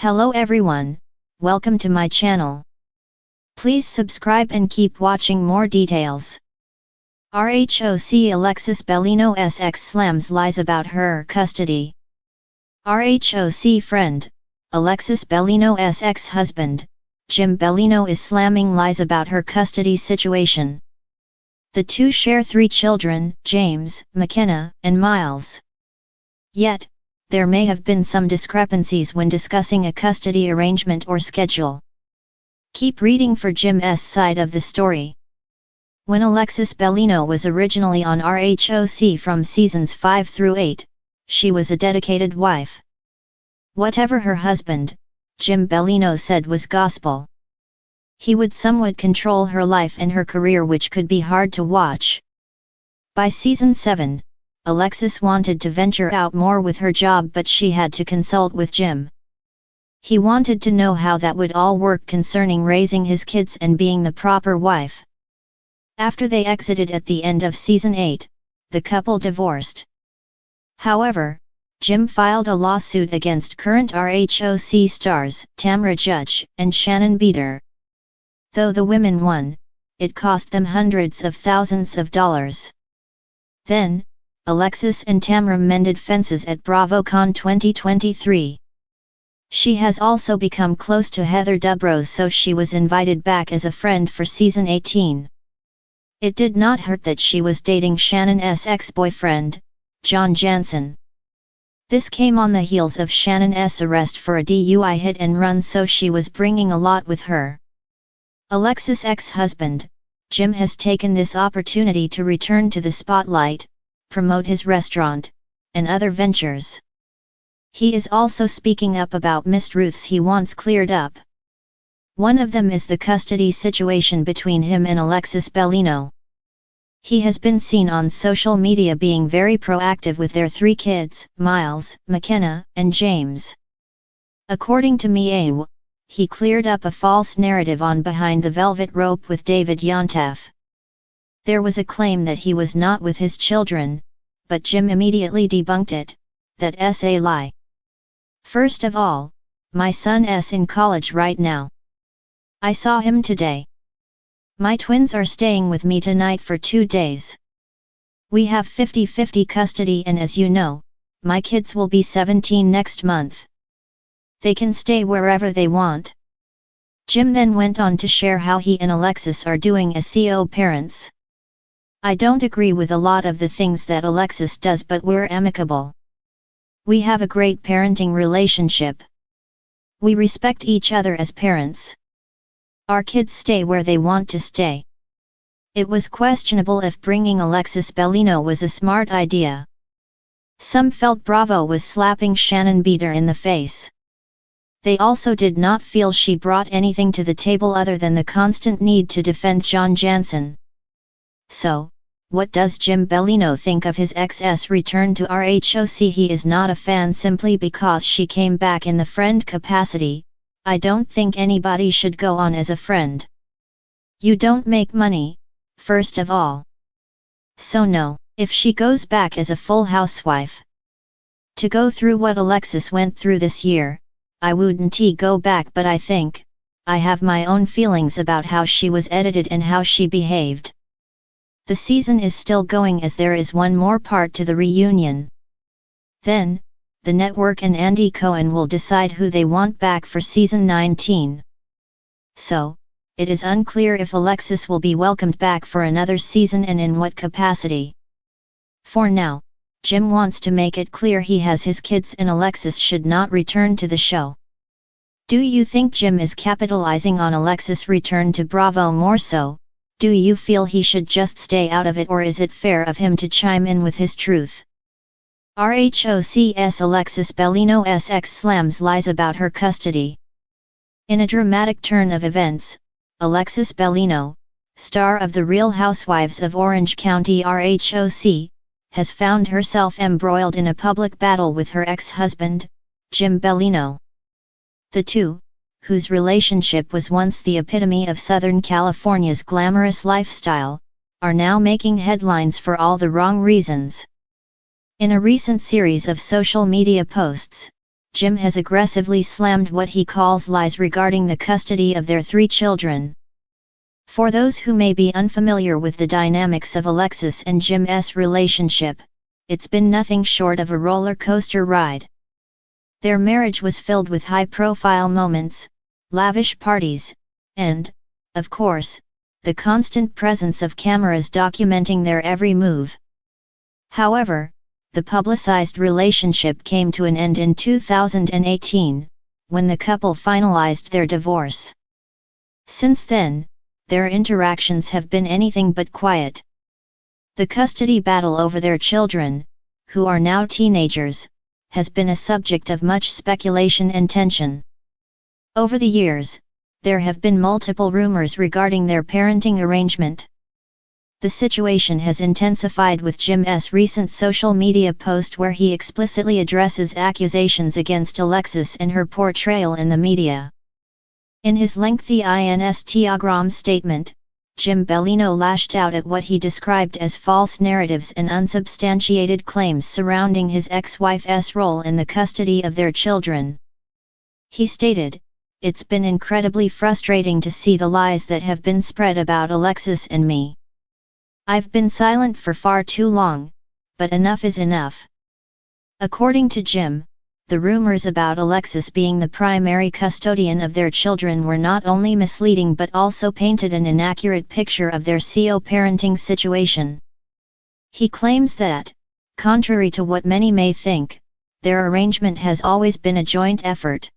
Hello everyone, welcome to my channel. Please subscribe and keep watching more details. RHOC Alexis Bellino's ex slams lies about her custody. RHOC friend, Alexis Bellino's ex-husband, Jim Bellino is slamming lies about her custody situation. The two share 3 children, James, McKenna, and Miles. Yet, there may have been some discrepancies when discussing a custody arrangement or schedule. Keep reading for Jim's side of the story. When Alexis Bellino was originally on RHOC from seasons 5 through 8, she was a dedicated wife. Whatever her husband, Jim Bellino said was gospel. He would somewhat control her life and her career, which could be hard to watch. By season 7, Alexis wanted to venture out more with her job, but she had to consult with Jim. He wanted to know how that would all work concerning raising his kids and being the proper wife. After they exited at the end of season 8, the couple divorced. However, Jim filed a lawsuit against current RHOC stars Tamra Judge and Shannon Beater. Though the women won, it cost them hundreds of thousands of dollars. Then, Alexis and Tamra mended fences at BravoCon 2023. She has also become close to Heather Dubrow, so she was invited back as a friend for season 18. It did not hurt that she was dating Shannon's ex-boyfriend, John Jansen. This came on the heels of Shannon's arrest for a DUI hit and run, so she was bringing a lot with her. Alexis' ex-husband, Jim, has taken this opportunity to return to the spotlight, promote his restaurant, and other ventures. He is also speaking up about mistruths he wants cleared up. One of them is the custody situation between him and Alexis Bellino. He has been seen on social media being very proactive with their 3 kids, Miles, McKenna, and James. According to Meaw, he cleared up a false narrative on Behind the Velvet Rope with David Yontef. There was a claim that he was not with his children, but Jim immediately debunked it. That's a lie. First of all, my son's in college right now. I saw him today. My twins are staying with me tonight for 2 days. We have 50-50 custody, and as you know, my kids will be 17 next month. They can stay wherever they want. Jim then went on to share how he and Alexis are doing as co-parents. I don't agree with a lot of the things that Alexis does, but we're amicable. We have a great parenting relationship. We respect each other as parents. Our kids stay where they want to stay. It was questionable if bringing Alexis Bellino was a smart idea. Some felt Bravo was slapping Shannon Beater in the face. They also did not feel she brought anything to the table other than the constant need to defend John Jansen. So, what does Jim Bellino think of his ex's return to RHOC? He is not a fan simply because she came back in the friend capacity. I don't think anybody should go on as a friend. You don't make money, first of all. So no, if she goes back as a full housewife to go through what Alexis went through this year, I wouldn't go back, but I think, I have my own feelings about how she was edited and how she behaved. The season is still going as there is one more part to the reunion. Then, the network and Andy Cohen will decide who they want back for season 19. So, it is unclear if Alexis will be welcomed back for another season and in what capacity. For now, Jim wants to make it clear he has his kids and Alexis should not return to the show. Do you think Jim is capitalizing on Alexis' return to Bravo more so? Do you feel he should just stay out of it, or is it fair of him to chime in with his truth? RHOC's Alexis Bellino's ex slams lies about her custody. In a dramatic turn of events, Alexis Bellino, star of The Real Housewives of Orange County RHOC, has found herself embroiled in a public battle with her ex-husband, Jim Bellino. The two, whose relationship was once the epitome of Southern California's glamorous lifestyle, are now making headlines for all the wrong reasons. In a recent series of social media posts, Jim has aggressively slammed what he calls lies regarding the custody of their 3 children. For those who may be unfamiliar with the dynamics of Alexis and Jim's relationship, it's been nothing short of a roller coaster ride. Their marriage was filled with high-profile moments, lavish parties, and, of course, the constant presence of cameras documenting their every move. However, the publicized relationship came to an end in 2018, when the couple finalized their divorce. Since then, their interactions have been anything but quiet. The custody battle over their children, who are now teenagers, has been a subject of much speculation and tension. Over the years, there have been multiple rumors regarding their parenting arrangement. The situation has intensified with Jim's recent social media post where he explicitly addresses accusations against Alexis and her portrayal in the media. In his lengthy Instagram statement, Jim Bellino lashed out at what he described as false narratives and unsubstantiated claims surrounding his ex-wife's role in the custody of their children. He stated, "It's been incredibly frustrating to see the lies that have been spread about Alexis and me. I've been silent for far too long, but enough is enough." According to Jim, the rumors about Alexis being the primary custodian of their children were not only misleading but also painted an inaccurate picture of their co-parenting situation. He claims that, contrary to what many may think, their arrangement has always been a joint effort.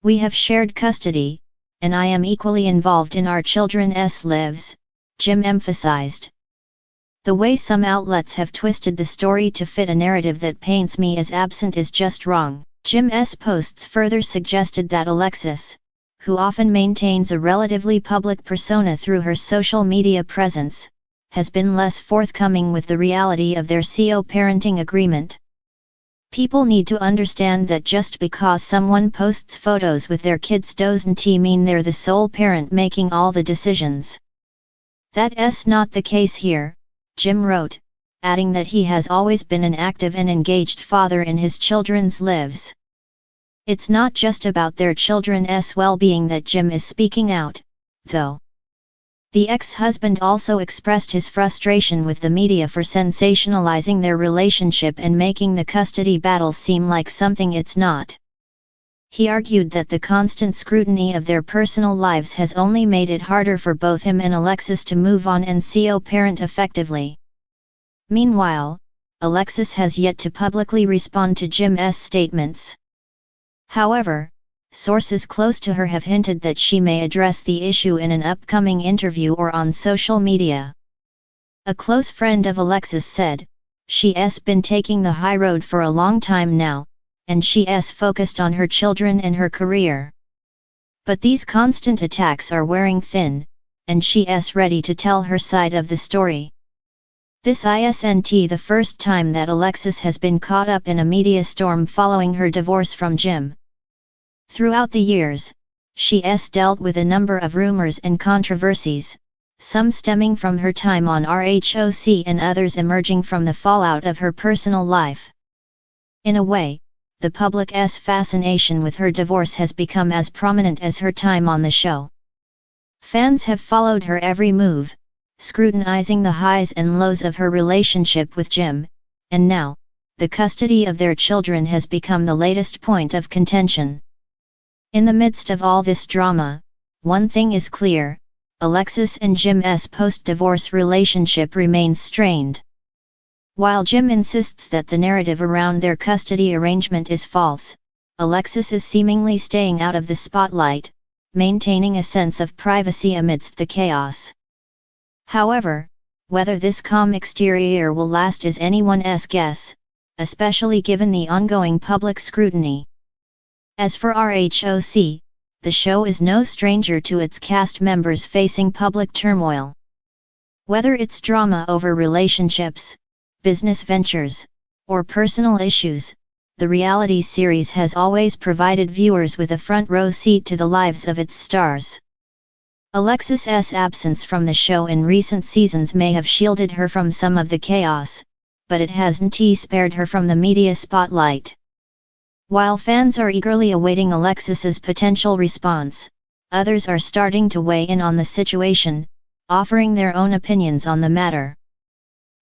"We have shared custody, and I am equally involved in our children's lives," Jim emphasized. "The way some outlets have twisted the story to fit a narrative that paints me as absent is just wrong." Jim's posts further suggested that Alexis, who often maintains a relatively public persona through her social media presence, has been less forthcoming with the reality of their co-parenting agreement. "People need to understand that just because someone posts photos with their kids doesn't mean they're the sole parent making all the decisions. That's not the case here," Jim wrote, adding that he has always been an active and engaged father in his children's lives. It's not just about their children's well-being that Jim is speaking out, though. The ex-husband also expressed his frustration with the media for sensationalizing their relationship and making the custody battle seem like something it's not. He argued that the constant scrutiny of their personal lives has only made it harder for both him and Alexis to move on and co-parent effectively. Meanwhile, Alexis has yet to publicly respond to Jim's statements. However, sources close to her have hinted that she may address the issue in an upcoming interview or on social media. A close friend of Alexis said, "She's been taking the high road for a long time now, and she's focused on her children and her career. But these constant attacks are wearing thin, and she's ready to tell her side of the story." This isn't the first time that Alexis has been caught up in a media storm following her divorce from Jim. Throughout the years, she's dealt with a number of rumors and controversies, some stemming from her time on RHOC and others emerging from the fallout of her personal life. In a way, the public's fascination with her divorce has become as prominent as her time on the show. Fans have followed her every move, scrutinizing the highs and lows of her relationship with Jim, and now, the custody of their children has become the latest point of contention. In the midst of all this drama, one thing is clear: Alexis and Jim's post-divorce relationship remains strained. While Jim insists that the narrative around their custody arrangement is false, Alexis is seemingly staying out of the spotlight, maintaining a sense of privacy amidst the chaos. However, whether this calm exterior will last is anyone's guess, especially given the ongoing public scrutiny. As for RHOC, the show is no stranger to its cast members facing public turmoil. Whether it's drama over relationships, business ventures, or personal issues, the reality series has always provided viewers with a front-row seat to the lives of its stars. Alexis's absence from the show in recent seasons may have shielded her from some of the chaos, but it hasn't spared her from the media spotlight. While fans are eagerly awaiting Alexis's potential response, others are starting to weigh in on the situation, offering their own opinions on the matter.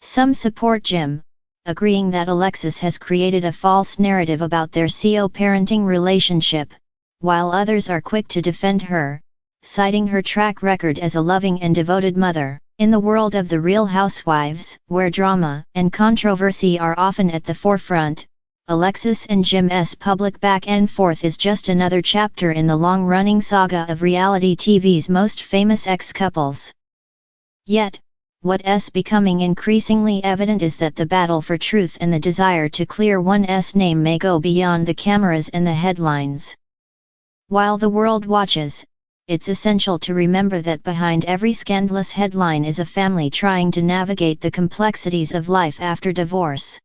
Some support Jim, agreeing that Alexis has created a false narrative about their co-parenting relationship, while others are quick to defend her, citing her track record as a loving and devoted mother. In the world of The Real Housewives, where drama and controversy are often at the forefront, Alexis and Jim's public back and forth is just another chapter in the long-running saga of reality TV's most famous ex-couples. Yet, what's becoming increasingly evident is that the battle for truth and the desire to clear one's name may go beyond the cameras and the headlines. While the world watches, it's essential to remember that behind every scandalous headline is a family trying to navigate the complexities of life after divorce.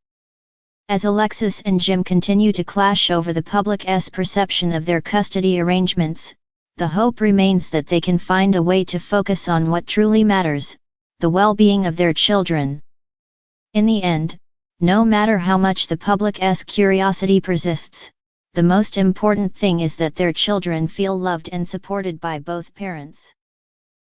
As Alexis and Jim continue to clash over the public's perception of their custody arrangements, the hope remains that they can find a way to focus on what truly matters, the well-being of their children. In the end, no matter how much the public's curiosity persists, the most important thing is that their children feel loved and supported by both parents.